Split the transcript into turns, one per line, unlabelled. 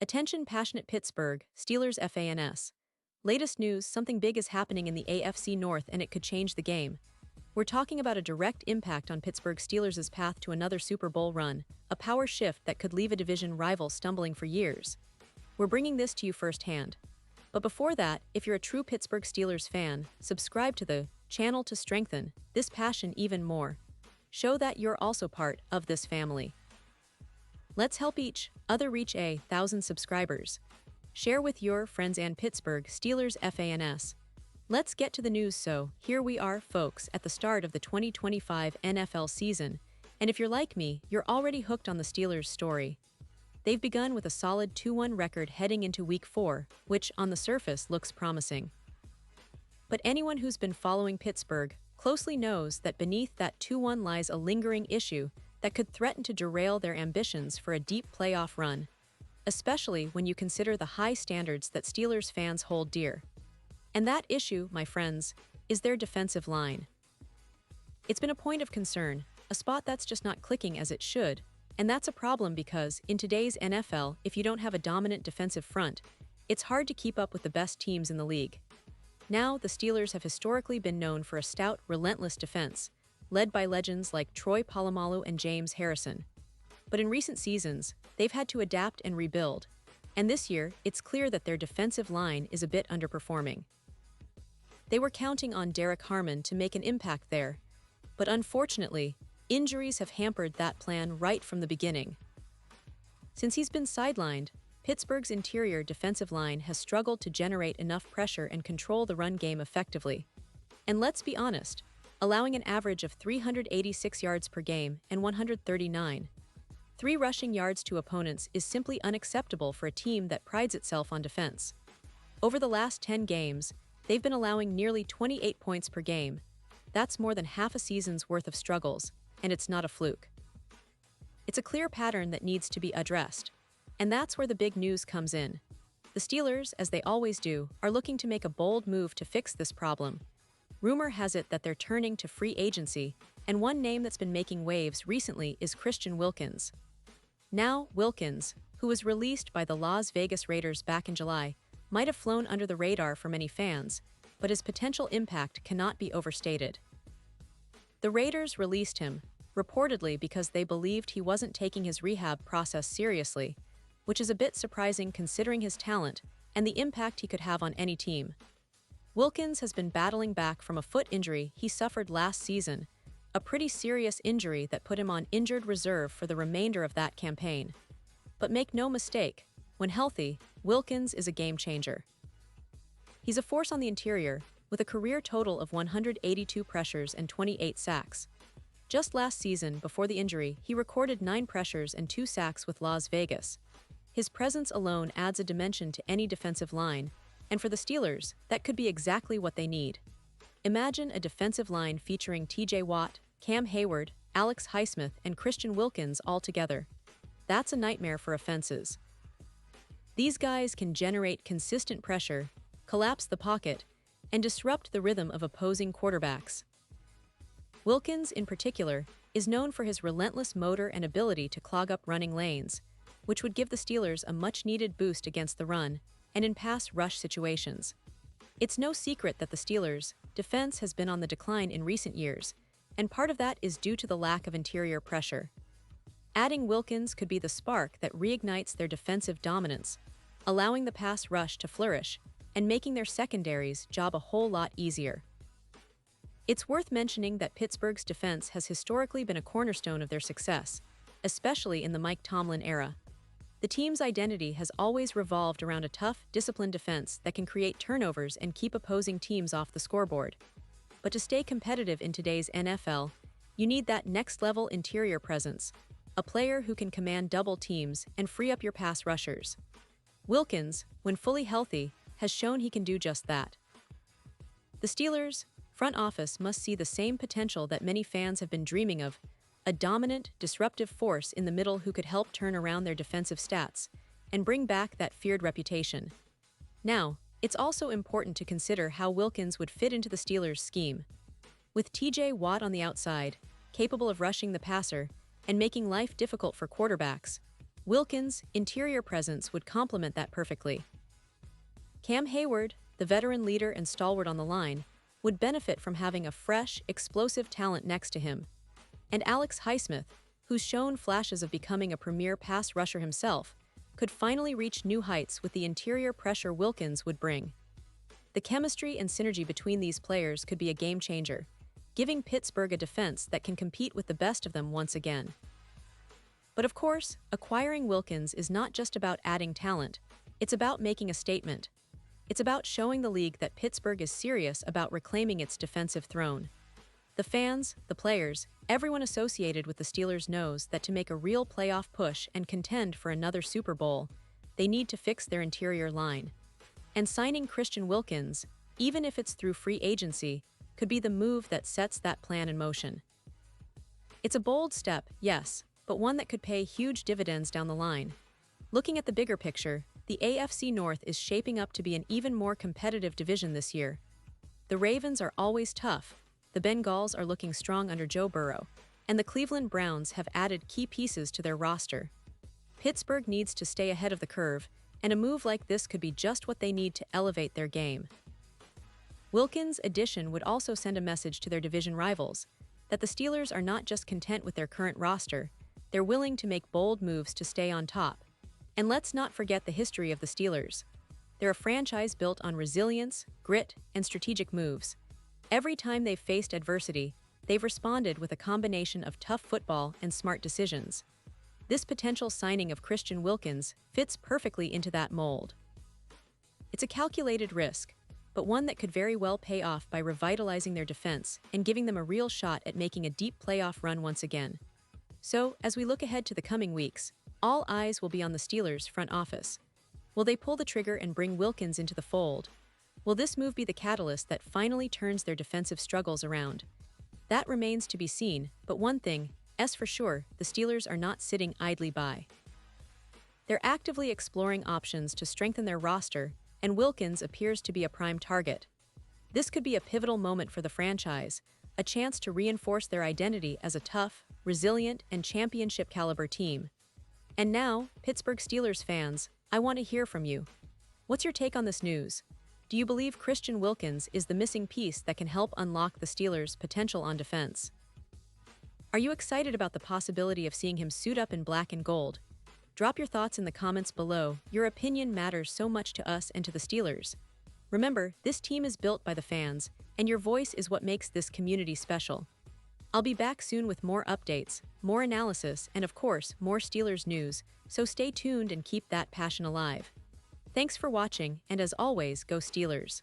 Attention passionate Pittsburgh Steelers fans. Latest news, something big is happening in the AFC North and it could change the game. We're talking about a direct impact on Pittsburgh Steelers' path to another Super Bowl run, a power shift that could leave a division rival stumbling for years. We're bringing this to you firsthand. But before that, if you're a true Pittsburgh Steelers fan, subscribe to the channel to strengthen this passion even more. Show that you're also part of this family. Let's help each other reach 1,000 subscribers. Share with your friends and Pittsburgh Steelers fans. Let's get to the news. So, here we are, folks, at the start of the 2025 NFL season, and if you're like me, you're already hooked on the Steelers' story. They've begun with a solid 2-1 record heading into Week 4, which, on the surface, looks promising. But anyone who's been following Pittsburgh closely knows that beneath that 2-1 lies a lingering issue that could threaten to derail their ambitions for a deep playoff run, especially when you consider the high standards that Steelers fans hold dear. And that issue, my friends, is their defensive line. It's been a point of concern, a spot that's just not clicking as it should, and that's a problem because, in today's NFL, if you don't have a dominant defensive front, it's hard to keep up with the best teams in the league. Now, the Steelers have historically been known for a stout, relentless defense, led by legends like Troy Polamalu and James Harrison. But in recent seasons, they've had to adapt and rebuild, and this year, it's clear that their defensive line is a bit underperforming. They were counting on Derek Harmon to make an impact there, but unfortunately, injuries have hampered that plan right from the beginning. Since he's been sidelined, Pittsburgh's interior defensive line has struggled to generate enough pressure and control the run game effectively. And let's be honest, allowing an average of 386 yards per game and 139.3 rushing yards to opponents is simply unacceptable for a team that prides itself on defense. Over the last 10 games, they've been allowing nearly 28 points per game. That's more than half a season's worth of struggles, and it's not a fluke. It's a clear pattern that needs to be addressed, and that's where the big news comes in. The Steelers, as they always do, are looking to make a bold move to fix this problem. Rumor has it that they're turning to free agency, and one name that's been making waves recently is Christian Wilkins. Now, Wilkins, who was released by the Las Vegas Raiders back in July, might have flown under the radar for many fans, but his potential impact cannot be overstated. The Raiders released him, reportedly because they believed he wasn't taking his rehab process seriously, which is a bit surprising considering his talent and the impact he could have on any team. Wilkins has been battling back from a foot injury he suffered last season, a pretty serious injury that put him on injured reserve for the remainder of that campaign. But make no mistake, when healthy, Wilkins is a game changer. He's a force on the interior, with a career total of 182 pressures and 28 sacks. Just last season, before the injury, he recorded 9 pressures and 2 sacks with Las Vegas. His presence alone adds a dimension to any defensive line, and for the Steelers, that could be exactly what they need. Imagine a defensive line featuring TJ Watt, Cam Hayward, Alex Highsmith, and Christian Wilkins all together. That's a nightmare for offenses. These guys can generate consistent pressure, collapse the pocket, and disrupt the rhythm of opposing quarterbacks. Wilkins, in particular, is known for his relentless motor and ability to clog up running lanes, which would give the Steelers a much-needed boost against the run and in pass rush situations. It's no secret that the Steelers' defense has been on the decline in recent years, and part of that is due to the lack of interior pressure. Adding Wilkins could be the spark that reignites their defensive dominance, allowing the pass rush to flourish and making their secondary's job a whole lot easier. It's worth mentioning that Pittsburgh's defense has historically been a cornerstone of their success, especially in the Mike Tomlin era. The team's identity has always revolved around a tough, disciplined defense that can create turnovers and keep opposing teams off the scoreboard. But to stay competitive in today's NFL, you need that next-level interior presence, a player who can command double teams and free up your pass rushers. Wilkins, when fully healthy, has shown he can do just that. The Steelers' front office must see the same potential that many fans have been dreaming of, a dominant, disruptive force in the middle who could help turn around their defensive stats and bring back that feared reputation. Now, it's also important to consider how Wilkins would fit into the Steelers' scheme. With TJ Watt on the outside, capable of rushing the passer and making life difficult for quarterbacks, Wilkins' interior presence would complement that perfectly. Cam Hayward, the veteran leader and stalwart on the line, would benefit from having a fresh, explosive talent next to him. And Alex Highsmith, who's shown flashes of becoming a premier pass rusher himself, could finally reach new heights with the interior pressure Wilkins would bring. The chemistry and synergy between these players could be a game changer, giving Pittsburgh a defense that can compete with the best of them once again. But of course, acquiring Wilkins is not just about adding talent, it's about making a statement. It's about showing the league that Pittsburgh is serious about reclaiming its defensive throne. The fans, the players, everyone associated with the Steelers knows that to make a real playoff push and contend for another Super Bowl, they need to fix their interior line. And signing Christian Wilkins, even if it's through free agency, could be the move that sets that plan in motion. It's a bold step, yes, but one that could pay huge dividends down the line. Looking at the bigger picture, the AFC North is shaping up to be an even more competitive division this year. The Ravens are always tough, the Bengals are looking strong under Joe Burrow, and the Cleveland Browns have added key pieces to their roster. Pittsburgh needs to stay ahead of the curve, and a move like this could be just what they need to elevate their game. Wilkins' addition would also send a message to their division rivals that the Steelers are not just content with their current roster, they're willing to make bold moves to stay on top. And let's not forget the history of the Steelers. They're a franchise built on resilience, grit, and strategic moves. Every time they've faced adversity, they've responded with a combination of tough football and smart decisions. This potential signing of Christian Wilkins fits perfectly into that mold. It's a calculated risk, but one that could very well pay off by revitalizing their defense and giving them a real shot at making a deep playoff run once again. So, as we look ahead to the coming weeks, all eyes will be on the Steelers' front office. Will they pull the trigger and bring Wilkins into the fold? Will this move be the catalyst that finally turns their defensive struggles around? That remains to be seen, but one thing is for sure, the Steelers are not sitting idly by. They're actively exploring options to strengthen their roster, and Wilkins appears to be a prime target. This could be a pivotal moment for the franchise, a chance to reinforce their identity as a tough, resilient, and championship-caliber team. And now, Pittsburgh Steelers fans, I want to hear from you. What's your take on this news? Do you believe Christian Wilkins is the missing piece that can help unlock the Steelers' potential on defense? Are you excited about the possibility of seeing him suit up in black and gold? Drop your thoughts in the comments below. Your opinion matters so much to us and to the Steelers. Remember, this team is built by the fans, and your voice is what makes this community special. I'll be back soon with more updates, more analysis, and of course, more Steelers news, so stay tuned and keep that passion alive. Thanks for watching, and as always, go Steelers.